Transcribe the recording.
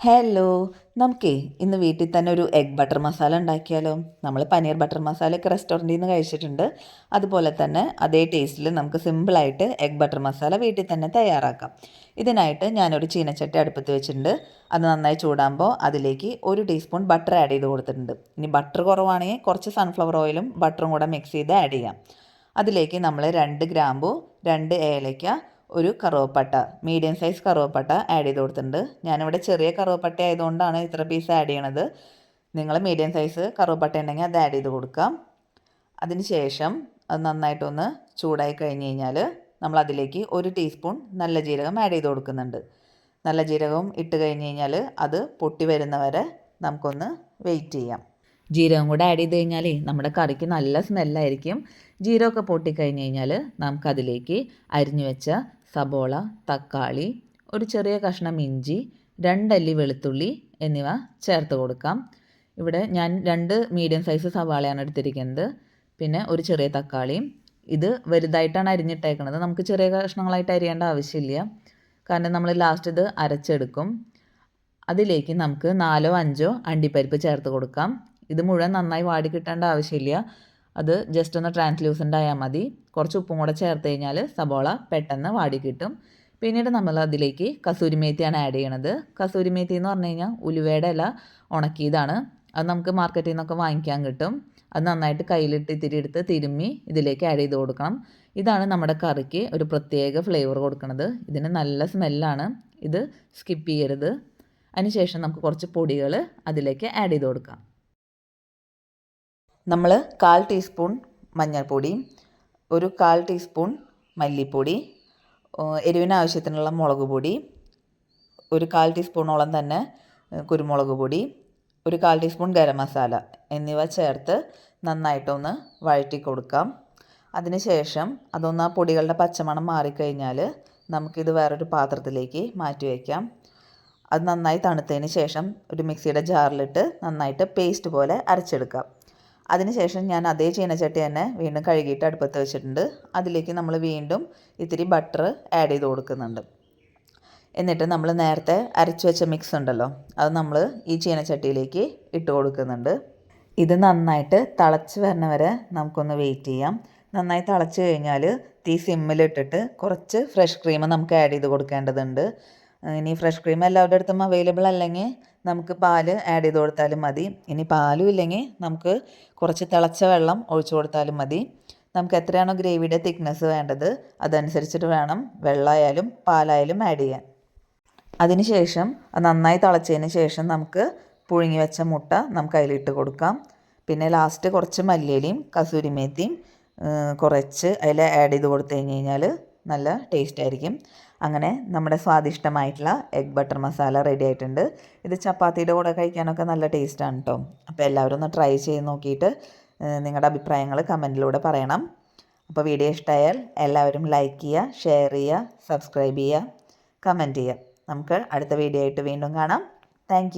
Hello, നമുക്കേ ഇന്ന് വീട്ടിൽ തന്നെ ഒരു എഗ് ബട്ടർ മസാല ഉണ്ടാക്കിയാലോ? നമ്മൾ പനീർ ബട്ടർ മസാലയൊക്കെ റെസ്റ്റോറൻറ്റിൽ നിന്ന് കഴിച്ചിട്ടുണ്ട്. അതുപോലെ തന്നെ അതേ ടേസ്റ്റിൽ നമുക്ക് സിമ്പിളായിട്ട് എഗ് ബട്ടർ മസാല വീട്ടിൽ തന്നെ തയ്യാറാക്കാം. ഇതിനായിട്ട് ഞാനൊരു ചീനച്ചട്ടി അടുപ്പത്ത് വെച്ചിട്ടുണ്ട്. അത് നന്നായി ചൂടാകുമ്പോൾ അതിലേക്ക് 1 ടീസ്പൂൺ ബട്ടർ ആഡ് ചെയ്ത് കൊടുത്തിട്ടുണ്ട്. ഇനി ബട്ടർ കുറവാണെങ്കിൽ കുറച്ച് സൺഫ്ലവർ ഓയിലും ബട്ടറും കൂടെ മിക്സ് ചെയ്ത് ആഡ് ചെയ്യാം. അതിലേക്ക് നമ്മൾ 2 ഗ്രാമ്പു, 2 ഏലയ്ക്ക, ഒരു കറുവപ്പട്ട, മീഡിയം സൈസ് കറുവപ്പട്ട ആഡ് ചെയ്ത് കൊടുത്തിട്ടുണ്ട്. ഞാനിവിടെ ചെറിയ കറുവപ്പട്ട ആയതുകൊണ്ടാണ് ഇത്ര പീസ് ആഡ് ചെയ്യണത്. നിങ്ങൾ മീഡിയം സൈസ് കറുവപ്പട്ട ഉണ്ടെങ്കിൽ അത് ആഡ് ചെയ്ത് കൊടുക്കാം. അതിന് ശേഷം അത് നന്നായിട്ടൊന്ന് ചൂടായി കഴിഞ്ഞ് കഴിഞ്ഞാൽ നമ്മൾ അതിലേക്ക് 1 ടീസ്പൂൺ നല്ല ജീരകം ആഡ് ചെയ്ത് കൊടുക്കുന്നുണ്ട്. നല്ല ജീരകം ഇട്ട് കഴിഞ്ഞ് കഴിഞ്ഞാൽ അത് പൊട്ടി വരുന്നവരെ നമുക്കൊന്ന് വെയിറ്റ് ചെയ്യാം. ജീരകം കൂടെ ആഡ് ചെയ്ത് കഴിഞ്ഞാൽ നമ്മുടെ കറിക്ക് നല്ല സ്മെല്ലായിരിക്കും. ജീരകമൊക്കെ പൊട്ടിക്കഴിഞ്ഞ് കഴിഞ്ഞാൽ നമുക്കതിലേക്ക് അരിഞ്ഞു വെച്ച സബോള, തക്കാളി, ഒരു ചെറിയ കഷ്ണം ഇഞ്ചി, 2 അല്ലി വെളുത്തുള്ളി എന്നിവ ചേർത്ത് കൊടുക്കാം. ഇവിടെ ഞാൻ 2 മീഡിയം സൈസ് സവാളയാണ് എടുത്തിരിക്കുന്നത്. പിന്നെ ഒരു ചെറിയ തക്കാളിയും. ഇത് വലുതായിട്ടാണ് അരിഞ്ഞിട്ടേക്കുന്നത്. നമുക്ക് ചെറിയ കഷ്ണങ്ങളായിട്ട് അരിയേണ്ട ആവശ്യമില്ല. കാരണം നമ്മൾ ലാസ്റ്റ് ഇത് അരച്ചെടുക്കും. അതിലേക്ക് നമുക്ക് 4 5 അണ്ടിപ്പരിപ്പ് ചേർത്ത് കൊടുക്കാം. ഇത് മുഴുവൻ നന്നായി വാടി കിട്ടേണ്ട ആവശ്യമില്ല. അത് ജസ്റ്റ് ഒന്ന് ട്രാൻസ്ലൂസൻ്റ് ആയാൽ മതി. കുറച്ച് ഉപ്പും കൂടെ ചേർത്ത് കഴിഞ്ഞാൽ സബോള പെട്ടെന്ന് വാടി കിട്ടും. പിന്നീട് നമ്മൾ അതിലേക്ക് കസൂരി മേത്തിയാണ് ആഡ് ചെയ്യണത്. കസൂരി മേത്തി എന്ന് പറഞ്ഞു കഴിഞ്ഞാൽ ഉലുവയുടെ ഇല ഉണക്കിയതാണ്. അത് നമുക്ക് മാർക്കറ്റിൽ നിന്നൊക്കെ വാങ്ങിക്കാൻ കിട്ടും. അത് നന്നായിട്ട് കയ്യിലിട്ട് ഇത്തിരി എടുത്ത് തിരുമ്മി ഇതിലേക്ക് ആഡ് ചെയ്ത് കൊടുക്കണം. ഇതാണ് നമ്മുടെ കറിക്ക് ഒരു പ്രത്യേക ഫ്ലേവർ കൊടുക്കുന്നത്. ഇതിന് നല്ല സ്മെല്ലാണ്. ഇത് സ്കിപ്പ് ചെയ്യരുത്. അതിനുശേഷം നമുക്ക് കുറച്ച് പൊടികൾ അതിലേക്ക് ആഡ് ചെയ്ത് കൊടുക്കാം. നമ്മൾ 1/4 ടീസ്പൂൺ മഞ്ഞൾപ്പൊടി, ഒരു 1/4 ടീസ്പൂൺ മല്ലിപ്പൊടി, എരിവിന് ആവശ്യത്തിനുള്ള മുളക് പൊടി, ഒരു 1/4 ടീസ്പൂണോളം തന്നെ കുരുമുളക് പൊടി, ഒരു 1/4 ടീസ്പൂൺ ഗരം മസാല എന്നിവ ചേർത്ത് നന്നായിട്ടൊന്ന് വഴറ്റി കൊടുക്കാം. അതിനുശേഷം അതൊന്ന് ആ പൊടികളുടെ പച്ചമണം മാറിക്കഴിഞ്ഞാൽ നമുക്കിത് വേറൊരു പാത്രത്തിലേക്ക് മാറ്റി വയ്ക്കാം. അത് നന്നായി തണുത്തതിന് ശേഷം ഒരു മിക്സിയുടെ ജാറിലിട്ട് നന്നായിട്ട് പേസ്റ്റ് പോലെ അരച്ചെടുക്കാം. അതിനുശേഷം ഞാൻ അതേ ചീനച്ചട്ടി തന്നെ വീണ്ടും കഴുകിയിട്ട് അടുപ്പത്ത് വെച്ചിട്ടുണ്ട്. അതിലേക്ക് നമ്മൾ വീണ്ടും ഇത്തിരി ബട്ടർ ആഡ് ചെയ്ത് കൊടുക്കുന്നുണ്ട്. എന്നിട്ട് നമ്മൾ നേരത്തെ അരച്ച് വെച്ച മിക്സ് ഉണ്ടല്ലോ, അത് നമ്മൾ ഈ ചീനച്ചട്ടിയിലേക്ക് ഇട്ട് കൊടുക്കുന്നുണ്ട്. ഇത് നന്നായിട്ട് തിളച്ച് വരണ വരെ നമുക്കൊന്ന് വെയിറ്റ് ചെയ്യാം. നന്നായി തിളച്ച് കഴിഞ്ഞാൽ തീ സിമ്മിലിട്ടിട്ട് കുറച്ച് ഫ്രഷ് ക്രീം നമുക്ക് ആഡ് ചെയ്ത് കൊടുക്കേണ്ടതുണ്ട്. ഇനി ഫ്രഷ് ക്രീം എല്ലാവരുടെ അടുത്തും അവൈലബിൾ അല്ലെങ്കിൽ നമുക്ക് പാല് ആഡ് ചെയ്ത് കൊടുത്താലും മതി. ഇനി പാലും ഇല്ലെങ്കിൽ നമുക്ക് കുറച്ച് തിളച്ച വെള്ളം ഒഴിച്ചു കൊടുത്താലും മതി. നമുക്ക് എത്രയാണോ ഗ്രേവിയുടെ തിക്നെസ് വേണ്ടത് അതനുസരിച്ചിട്ട് വേണം വെള്ളമായാലും പാലായാലും ആഡ് ചെയ്യാൻ. അതിനുശേഷം അത് നന്നായി തിളച്ചതിന് ശേഷം നമുക്ക് പുഴുങ്ങി വെച്ച മുട്ട നമുക്ക് അതിലിട്ട് കൊടുക്കാം. പിന്നെ ലാസ്റ്റ് കുറച്ച് മല്ലിയിലയും കസൂരി മേത്തിയും കുറച്ച് അതിൽ ആഡ് ചെയ്ത് കൊടുത്തു കഴിഞ്ഞാൽ നല്ല ടേസ്റ്റ് ആയിരിക്കും. അങ്ങനെ നമ്മുടെ സ്വാദിഷ്ടമായിട്ടുള്ള എഗ് ബട്ടർ മസാല റെഡി ആയിട്ടുണ്ട്. ഇത് ചപ്പാത്തിയുടെ കൂടെ കഴിക്കാനൊക്കെ നല്ല ടേസ്റ്റാണ് കേട്ടോ. അപ്പോൾ എല്ലാവരും ഒന്ന് ട്രൈ ചെയ്ത് നോക്കിയിട്ട് നിങ്ങളുടെ അഭിപ്രായങ്ങൾ കമൻറ്റിലൂടെ പറയണം. അപ്പോൾ വീഡിയോ ഇഷ്ടമായാൽ എല്ലാവരും ലൈക്ക് ചെയ്യുക, ഷെയർ ചെയ്യുക, സബ്സ്ക്രൈബ് ചെയ്യുക, കമൻറ്റ് ചെയ്യുക. നമുക്ക് അടുത്ത വീഡിയോ ആയിട്ട് വീണ്ടും കാണാം. താങ്ക്